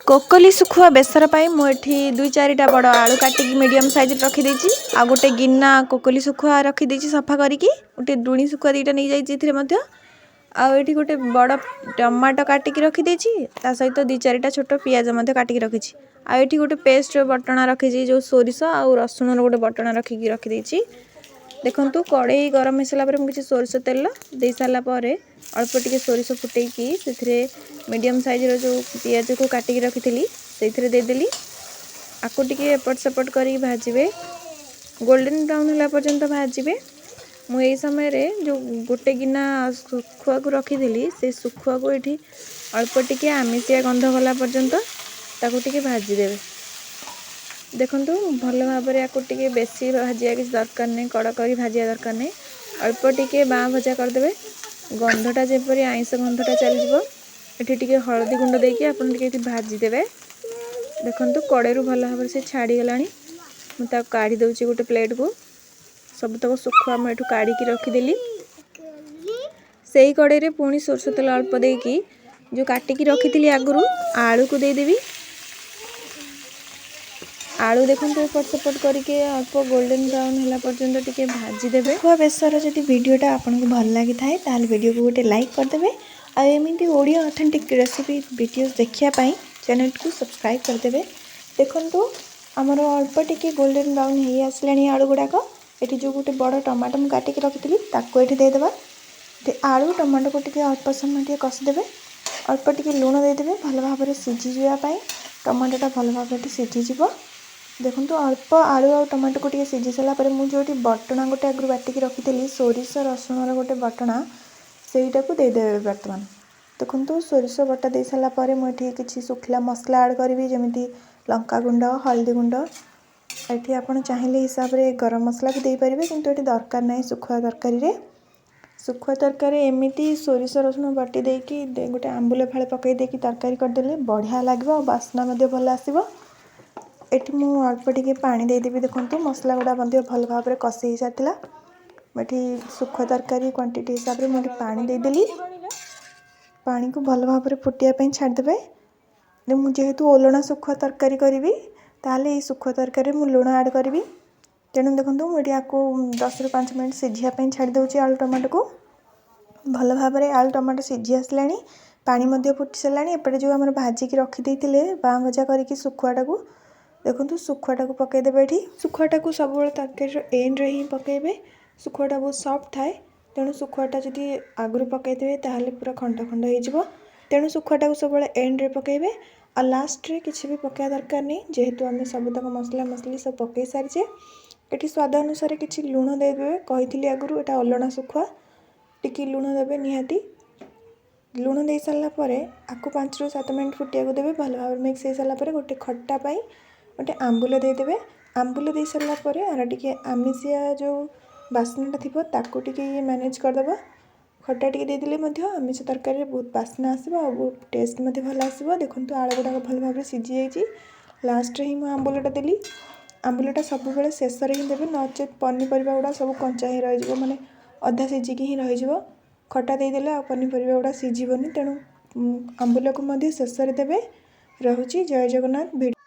कोकली सुखुआ बेसर पाई मुझे दुई चारिटा बड़ आलू काटिकी मीडियम साइज रखी देछि आ गोटे गिन्ना कोकली सुखुआ रखी देछि सफा करिकी गोटे दुणी सुखुआ दीटा नहीं जाइए आठी गोटे बड़ टमाटो काटिकी रखी देछि ता सहित दुई चारिटा छोट पियाज काटिकी रखी आठी गोटे पेस्ट बटना रखी जो सोरिष आ रसुण गोटे बटना रखिकी रखी देछि। देखंतु कड़ई गरम हो सारा मुझे सोरिष तेल दे सारापर अल्प टिके सोरिष फुटेकी से मीडियम साइज जो पियाज को काटिकी रखी से देदेली आपको टिके एपट सेपट कर भाजबे गोल्डन ब्राउन होला पर्यंत भाजबे। मुझे समय रे जो गोटे गिना सुखुआ को रखी से सुखुआ को ये अल्प टिके आमिषिया गंध गला पर्यंत ताको टिके भाजीदेवे। देखंतु भल भाव में आपको टिके बेसी भाजिया किसी दरकार नहीं कड़ा कर भाजिया दरकार नहीं अल्प टिके बाँ भजा करदे गंधटा जपरी आइंस गंधटा चलीज ये टिके हलदी गुंड देकी आपन टिके भाजीदेवे। देखंतु कड़ेरू भल भाव से छाड़ीगला मुझे काढ़ी दूसरी गोटे प्लेट को सबतक सुखुआ मुझे काढ़ी रखीदेली से ही कड़े पुणी सोरष तेल अल्प देकी जो काटिकी रखी आगु आलू को देदेवी। आलू देखते एपट सेपट करके अल्प गोल्डन ब्राउन होला पर्यंत टिके भाजीदेवे। सुखुआ बेसर जब वीडियोटा आपको भल लगी था ताल वीडियो को गोटे लाइक करदे आमती ओडिया ऑथेंटिक रेसिपी वीडियोस देखापी चैनल को सब्सक्राइब करदे। देखंतु आमर अल्प टिके गोल्डन ब्राउन हो आसलानी आलू गुड़ाक ये जो गोटे बड़ टमाटो मुझे काटिकी रखी ताको ये देदेबा आलू टमाटो को टिके अल्प समय कषिदेवे अल्प टिके लुण देदेवे भल भाव में सीझी जावाई टमाटोटा भल भाव में सीझीज। देखो अल्प आलू और टमाटो को सीझी सारापर मुझे बटना गोटे आगु बाटिकी रखी सोरिष रसुण गोटे बटना सेटा को देदेवे। बर्तमान देखो सोरिष बटा दे सारापर मुझे किसी सुखला मसला ऐड करी जमी लंका गुंड हल्दी गुंड ये आपड़ चाहिए हिसाब से गरम मसला भी देपारे किंतु ये दरकार नहीं सुखुआ तरकारी सुखुआ तरकारी एमती सोरिष रसुण बटी देकी गोटे आंबुल फाଳେ पकई देकी तरकारी करदे बढ़िया लगे और बास्ना भल आसो। एटी मु अल्प टिके पानी देदेवी देखो मसला गुड़ा भल भाव में कषि सारा ये सुखुआ तरकारी क्वांटिटी हिसाब से मुझे पानी देदेली पानी को भल भाव में फुटिया छाड़देवे। जेहेतु ओलना सुखुआ तरकारी करी ताले ये सुखुआ तरकारी मु लुण ऐड करी तेणु देखो मुझे आपको 10 ରୁ 5 मिनट सीझापी छाड़ी दूसरी आलू टमाटो को भल भाव में आलू टमाटो सीझी आसला पानी फुटी सारा एपटे जो आम भाजिकी रखी बाँ भजा करके सुखुआटा को देखो सुखुआटा को पकईदेवे। ये सुखुआटा को सब तरकारी एंड रे ही पकईबे सुखुआटा बहुत सॉफ्ट थाए तेणु सुखुआटा जदि आगु पकईदेवे ताहले पूरा खंड खंड हो तेणु सुखुआटा को सब एंड रे पकईबे और लास्ट रे किसी भी पकड़ा दरकार नहीं जेहेतु आम सबतक मसला मसली सब पकई सारीचे। ये स्वाद अनुसार किसी लुण देदेवे कही आगु एटा ओलना सुखुआ टिकी लुण देवे निहाती लुण दे सारापर आपको 5 ରୁ 7 मिनट फुटिया देवे भल भाव मिक्स हो सारापर गोटे खट्टा पाई गोटे आंबुल देदेवे आंबुल दे सारापर आर टिके आमिषिया जो बास्नाटा थी ताकू टिके मैनेज करदे खट्टा टिके देदेले आमिष तरकारी बहुत बास्ना आसो और टेस्ट भल आसो। देखो आलू गुड़ाक भल भाव में सीझी जाइए लास्ट ही मुझे आंबुलटा देली आंबुलटा सब शेष ही देवे नचेत पनीपरिया गुड़ा सब कंचा ही रही माने अधा सीझिकी ही रही खट्टा देदेले आ पनीपरिया गुड़ा सीझीबनी तेणु आंबुल को शेष देवे। रहुची जय जगन्नाथ।